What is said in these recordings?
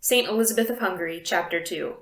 Saint Elizabeth of Hungary, Chapter 2.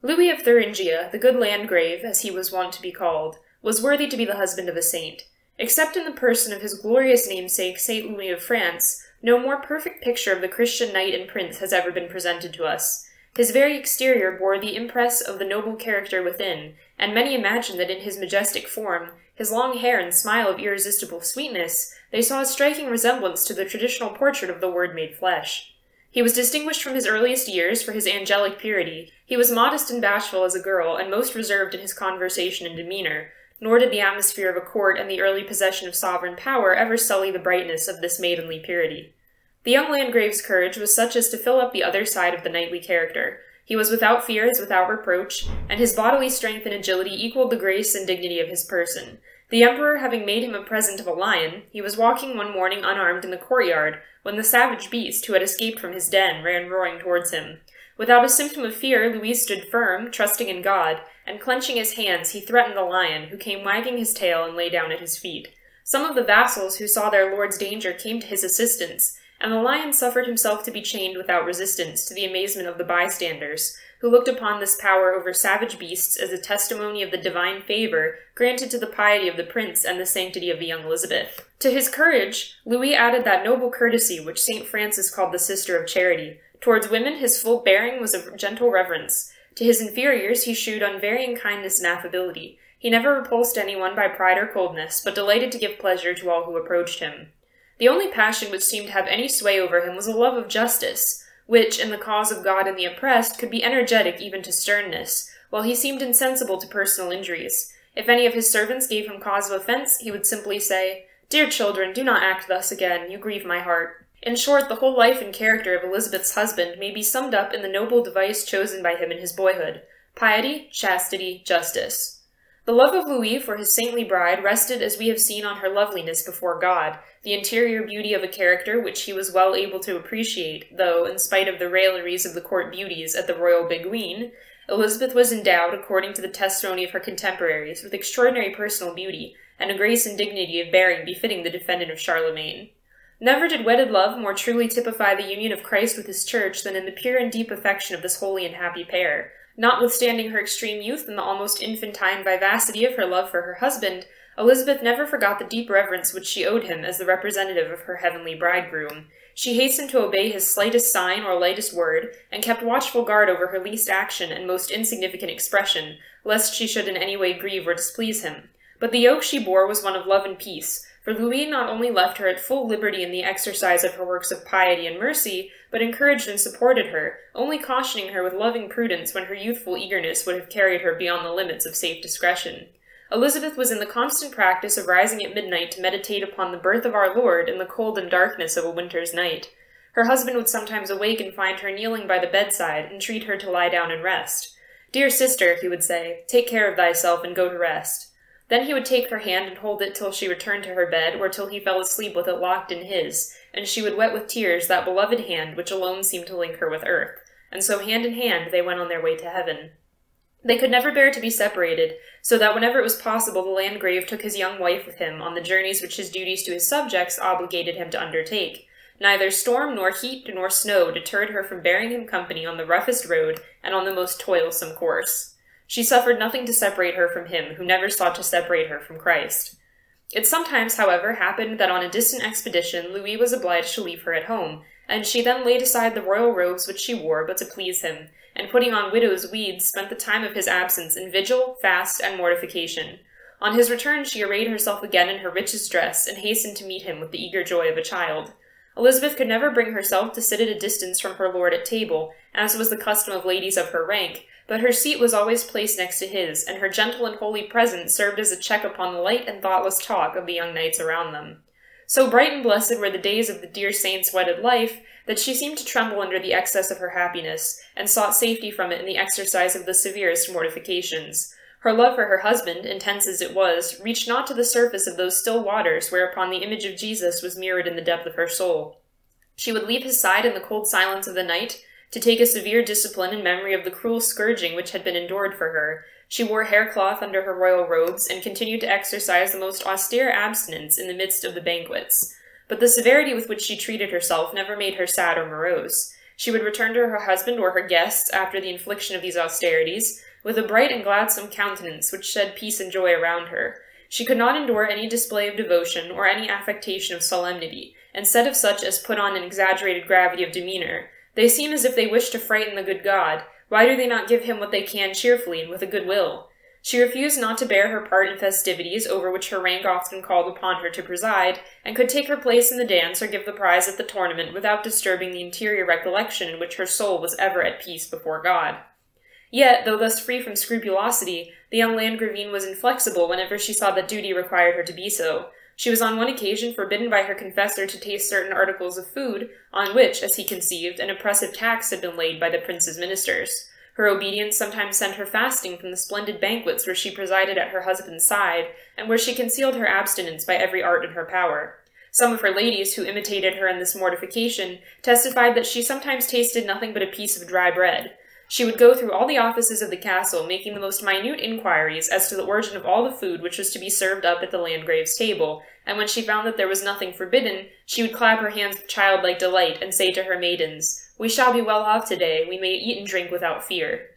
Louis of Thuringia, the good Landgrave, as he was wont to be called, was worthy to be the husband of a saint. Except in the person of his glorious namesake, Saint Louis of France, no more perfect picture of the Christian knight and prince has ever been presented to us. His very exterior bore the impress of the noble character within, and many imagined that in his majestic form, his long hair and smile of irresistible sweetness, they saw a striking resemblance to the traditional portrait of the Word made flesh. He was distinguished from his earliest years for his angelic purity. He was modest and bashful as a girl, and most reserved in his conversation and demeanor, nor did the atmosphere of a court and the early possession of sovereign power ever sully the brightness of this maidenly purity. The young Landgrave's courage was such as to fill up the other side of the knightly character. He was without fear as without reproach, and his bodily strength and agility equaled the grace and dignity of his person. The emperor having made him a present of a lion, he was walking one morning unarmed in the courtyard, when the savage beast, who had escaped from his den, ran roaring towards him. Without a symptom of fear, Louis stood firm, trusting in God, and clenching his hands, he threatened the lion, who came wagging his tail and lay down at his feet. Some of the vassals who saw their lord's danger came to his assistance, and the lion suffered himself to be chained without resistance, to the amazement of the bystanders, who looked upon this power over savage beasts as a testimony of the divine favor granted to the piety of the prince and the sanctity of the young Elizabeth. To his courage, Louis added that noble courtesy which St. Francis called the sister of charity. Towards women his full bearing was of gentle reverence. To his inferiors he shewed unvarying kindness and affability. He never repulsed anyone by pride or coldness, but delighted to give pleasure to all who approached him. The only passion which seemed to have any sway over him was a love of justice, which, in the cause of God and the oppressed, could be energetic even to sternness, while he seemed insensible to personal injuries. If any of his servants gave him cause of offense, he would simply say, "Dear children, do not act thus again, you grieve my heart." In short, the whole life and character of Elizabeth's husband may be summed up in the noble device chosen by him in his boyhood: piety, chastity, justice. The love of Louis for his saintly bride rested, as we have seen, on her loveliness before God, the interior beauty of a character which he was well able to appreciate, though, in spite of the railleries of the court beauties at the royal biguine, Elizabeth was endowed, according to the testimony of her contemporaries, with extraordinary personal beauty, and a grace and dignity of bearing befitting the defendant of Charlemagne. Never did wedded love more truly typify the union of Christ with his church than in the pure and deep affection of this holy and happy pair. Notwithstanding her extreme youth and the almost infantine vivacity of her love for her husband, Elizabeth never forgot the deep reverence which she owed him as the representative of her heavenly bridegroom. She hastened to obey his slightest sign or lightest word, and kept watchful guard over her least action and most insignificant expression, lest she should in any way grieve or displease him. But the yoke she bore was one of love and peace, for Louis not only left her at full liberty in the exercise of her works of piety and mercy, but encouraged and supported her, only cautioning her with loving prudence when her youthful eagerness would have carried her beyond the limits of safe discretion. Elizabeth was in the constant practice of rising at midnight to meditate upon the birth of our Lord in the cold and darkness of a winter's night. Her husband would sometimes awake and find her kneeling by the bedside, and entreat her to lie down and rest. "Dear sister," he would say, "take care of thyself and go to rest." Then he would take her hand and hold it till she returned to her bed, or till he fell asleep with it locked in his, and she would wet with tears that beloved hand which alone seemed to link her with earth, and so hand in hand they went on their way to heaven. They could never bear to be separated, so that whenever it was possible the Landgrave took his young wife with him on the journeys which his duties to his subjects obligated him to undertake. Neither storm nor heat nor snow deterred her from bearing him company on the roughest road and on the most toilsome course. She suffered nothing to separate her from him, who never sought to separate her from Christ. It sometimes, however, happened that on a distant expedition Louis was obliged to leave her at home, and she then laid aside the royal robes which she wore but to please him, and putting on widow's weeds, spent the time of his absence in vigil, fast, and mortification. On his return she arrayed herself again in her richest dress, and hastened to meet him with the eager joy of a child. Elizabeth could never bring herself to sit at a distance from her lord at table, as was the custom of ladies of her rank, but her seat was always placed next to his, and her gentle and holy presence served as a check upon the light and thoughtless talk of the young knights around them. So bright and blessed were the days of the dear saint's wedded life, that she seemed to tremble under the excess of her happiness, and sought safety from it in the exercise of the severest mortifications. Her love for her husband, intense as it was, reached not to the surface of those still waters whereupon the image of Jesus was mirrored in the depth of her soul. She would leave his side in the cold silence of the night, to take a severe discipline in memory of the cruel scourging which had been endured for her. She wore haircloth under her royal robes, and continued to exercise the most austere abstinence in the midst of the banquets. But the severity with which she treated herself never made her sad or morose. She would return to her husband or her guests after the infliction of these austerities, with a bright and gladsome countenance which shed peace and joy around her. She could not endure any display of devotion or any affectation of solemnity, instead of such as put on an exaggerated gravity of demeanor. They seem as if they wished to frighten the good God. Why do they not give him what they can cheerfully and with a good will? She refused not to bear her part in festivities over which her rank often called upon her to preside, and could take her place in the dance or give the prize at the tournament without disturbing the interior recollection in which her soul was ever at peace before God. Yet, though thus free from scrupulosity, the young Landgravine was inflexible whenever she saw that duty required her to be so. She was on one occasion forbidden by her confessor to taste certain articles of food, on which, as he conceived, an oppressive tax had been laid by the prince's ministers. Her obedience sometimes sent her fasting from the splendid banquets where she presided at her husband's side, and where she concealed her abstinence by every art in her power. Some of her ladies, who imitated her in this mortification, testified that she sometimes tasted nothing but a piece of dry bread. She would go through all the offices of the castle, making the most minute inquiries as to the origin of all the food which was to be served up at the Landgrave's table, and when she found that there was nothing forbidden, she would clap her hands with childlike delight, and say to her maidens, "We shall be well off today, we may eat and drink without fear."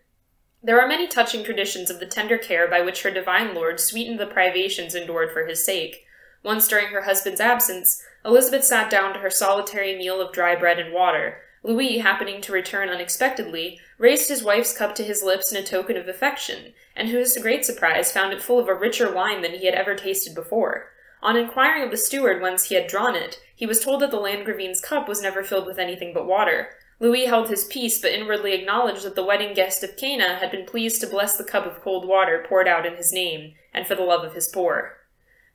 There are many touching traditions of the tender care by which her divine lord sweetened the privations endured for his sake. Once during her husband's absence, Elizabeth sat down to her solitary meal of dry bread and water. Louis, happening to return unexpectedly, raised his wife's cup to his lips in a token of affection, and to his great surprise found it full of a richer wine than he had ever tasted before. On inquiring of the steward whence he had drawn it, he was told that the Landgravine's cup was never filled with anything but water. Louis held his peace, but inwardly acknowledged that the wedding guest of Cana had been pleased to bless the cup of cold water poured out in his name, and for the love of his poor.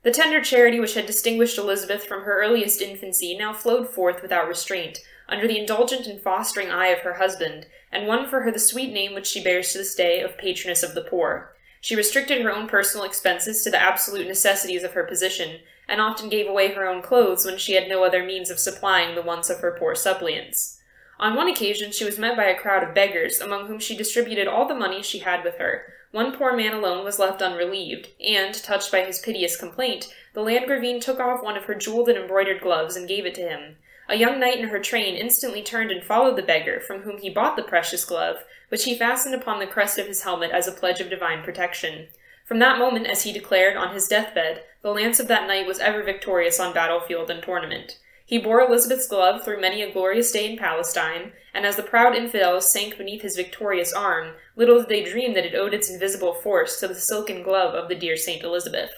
The tender charity which had distinguished Elizabeth from her earliest infancy now flowed forth without restraint, under the indulgent and fostering eye of her husband, and won for her the sweet name which she bears to this day of patroness of the poor. She restricted her own personal expenses to the absolute necessities of her position, and often gave away her own clothes when she had no other means of supplying the wants of her poor suppliants. On one occasion she was met by a crowd of beggars, among whom she distributed all the money she had with her. One poor man alone was left unrelieved, and, touched by his piteous complaint, the Landgravine took off one of her jeweled and embroidered gloves and gave it to him. A young knight in her train instantly turned and followed the beggar, from whom he bought the precious glove, which he fastened upon the crest of his helmet as a pledge of divine protection. From that moment, as he declared on his deathbed, the lance of that knight was ever victorious on battlefield and tournament. He bore Elizabeth's glove through many a glorious day in Palestine, and as the proud infidels sank beneath his victorious arm, little did they dream that it owed its invisible force to the silken glove of the dear Saint Elizabeth.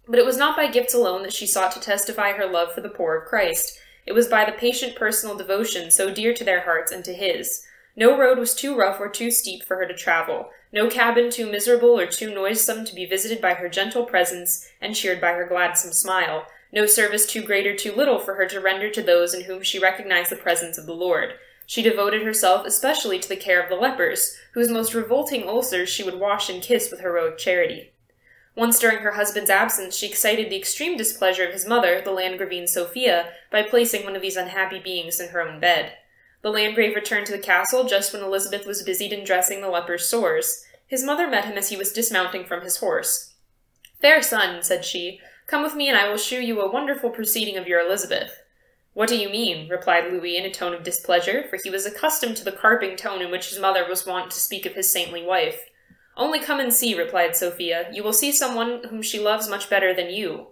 But it was not by gifts alone that she sought to testify her love for the poor of Christ. It was by the patient personal devotion so dear to their hearts and to his. No road was too rough or too steep for her to travel, no cabin too miserable or too noisome to be visited by her gentle presence and cheered by her gladsome smile, no service too great or too little for her to render to those in whom she recognized the presence of the Lord. She devoted herself especially to the care of the lepers, whose most revolting ulcers she would wash and kiss with heroic charity. Once during her husband's absence she excited the extreme displeasure of his mother, the Landgravine Sophia, by placing one of these unhappy beings in her own bed. The Landgrave returned to the castle just when Elizabeth was busied in dressing the leper's sores. His mother met him as he was dismounting from his horse. "Fair son," said she, "come with me and I will shew you a wonderful proceeding of your Elizabeth." "What do you mean?" replied Louis in a tone of displeasure, for he was accustomed to the carping tone in which his mother was wont to speak of his saintly wife. "Only come and see," replied Sophia. "You will see someone whom she loves much better than you."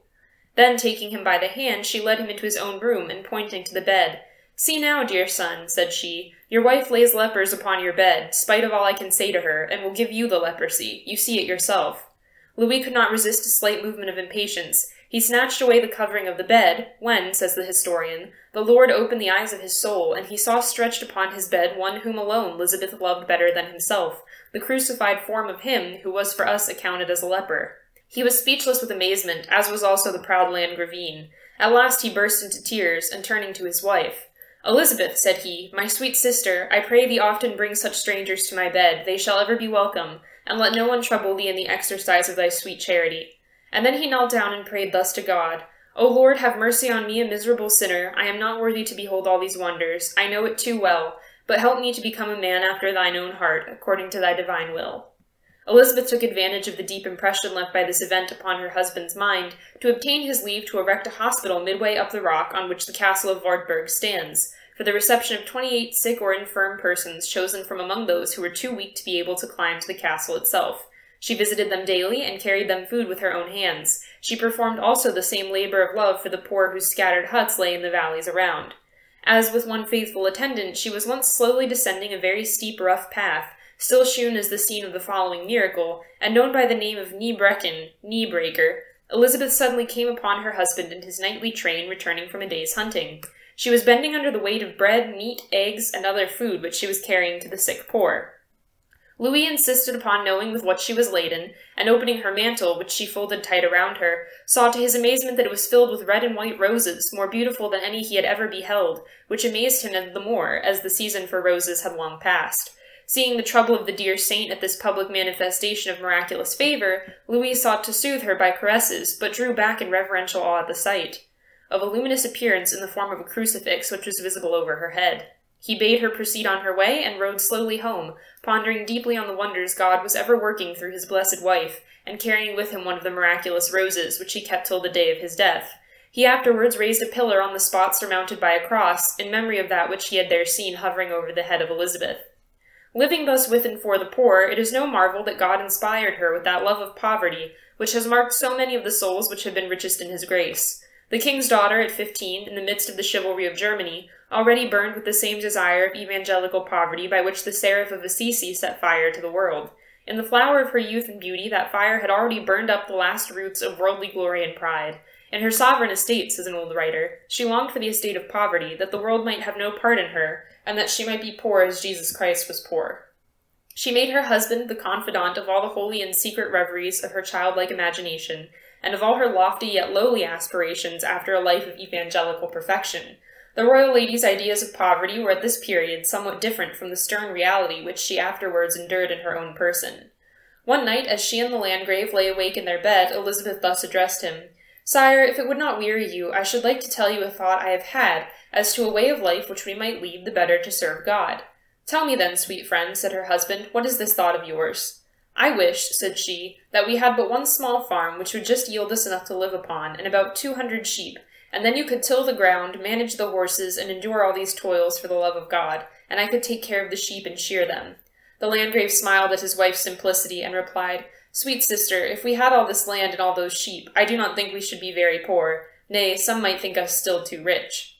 Then, taking him by the hand, she led him into his own room, and pointing to the bed, "See now, dear son," said she, "your wife lays lepers upon your bed, spite of all I can say to her, and will give you the leprosy. You see it yourself." Louis could not resist a slight movement of impatience. He snatched away the covering of the bed, when, says the historian, the Lord opened the eyes of his soul, and he saw stretched upon his bed one whom alone Elizabeth loved better than himself, the crucified form of him who was for us accounted as a leper. He was speechless with amazement, as was also the proud Landgravine. At last he burst into tears, and turning to his wife, "Elizabeth," said he, "my sweet sister, I pray thee often bring such strangers to my bed, they shall ever be welcome, and let no one trouble thee in the exercise of thy sweet charity." And then he knelt down and prayed thus to God, "O Lord, have mercy on me, a miserable sinner. I am not worthy to behold all these wonders. I know it too well. But help me to become a man after thine own heart, according to thy divine will." Elizabeth took advantage of the deep impression left by this event upon her husband's mind to obtain his leave to erect a hospital midway up the rock on which the castle of Wartburg stands, for for the reception of 28 sick or infirm persons chosen from among those who were too weak to be able to climb to the castle itself. She visited them daily and carried them food with her own hands. She performed also the same labor of love for the poor whose scattered huts lay in the valleys around. As with one faithful attendant, she was once slowly descending a very steep, rough path, still shewn as the scene of the following miracle, and known by the name of knee-brecken, knee-breaker. Elizabeth suddenly came upon her husband in his nightly train returning from a day's hunting. She was bending under the weight of bread, meat, eggs, and other food which she was carrying to the sick poor. Louis insisted upon knowing with what she was laden, and opening her mantle, which she folded tight around her, saw to his amazement that it was filled with red and white roses, more beautiful than any he had ever beheld, which amazed him the more, as the season for roses had long passed. Seeing the trouble of the dear saint at this public manifestation of miraculous favor, Louis sought to soothe her by caresses, but drew back in reverential awe at the sight of a luminous appearance in the form of a crucifix which was visible over her head. He bade her proceed on her way, and rode slowly home, pondering deeply on the wonders God was ever working through his blessed wife, and carrying with him one of the miraculous roses, which he kept till the day of his death. He afterwards raised a pillar on the spot surmounted by a cross, in memory of that which he had there seen hovering over the head of Elizabeth. Living thus with and for the poor, it is no marvel that God inspired her with that love of poverty, which has marked so many of the souls which have been richest in his grace. The king's daughter, at 15, in the midst of the chivalry of Germany, already burned with the same desire of evangelical poverty by which the Seraph of Assisi set fire to the world. In the flower of her youth and beauty, that fire had already burned up the last roots of worldly glory and pride. In her sovereign estate, says an old writer, she longed for the estate of poverty, that the world might have no part in her, and that she might be poor as Jesus Christ was poor. She made her husband the confidant of all the holy and secret reveries of her childlike imagination, and of all her lofty yet lowly aspirations after a life of evangelical perfection. The royal lady's ideas of poverty were at this period somewhat different from the stern reality which she afterwards endured in her own person. One night, as she and the Landgrave lay awake in their bed, Elizabeth thus addressed him: "Sire, if it would not weary you, I should like to tell you a thought I have had as to a way of life which we might lead the better to serve God." "Tell me then, sweet friend," said her husband, "what is this thought of yours?" "I wish," said she, "that we had but one small farm which would just yield us enough to live upon, and about 200 sheep, and then you could till the ground, manage the horses, and endure all these toils for the love of God, and I could take care of the sheep and shear them." The Landgrave smiled at his wife's simplicity, and replied, "Sweet sister, if we had all this land and all those sheep, I do not think we should be very poor. Nay, some might think us still too rich."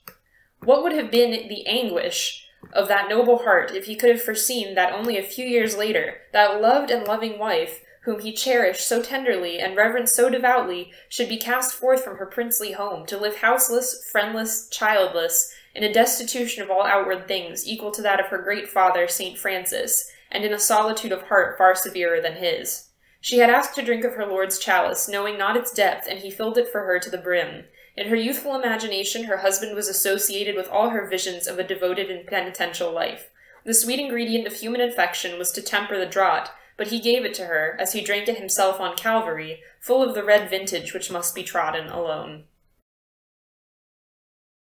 What would have been the anguish of that noble heart if he could have foreseen that only a few years later, that loved and loving wife, whom he cherished so tenderly and reverenced so devoutly, should be cast forth from her princely home, to live houseless, friendless, childless, in a destitution of all outward things equal to that of her great father, St. Francis, and in a solitude of heart far severer than his. She had asked to drink of her Lord's chalice, knowing not its depth, and he filled it for her to the brim. In her youthful imagination, her husband was associated with all her visions of a devoted and penitential life. The sweet ingredient of human affection was to temper the draught, but he gave it to her, as he drank it himself on Calvary, full of the red vintage which must be trodden alone.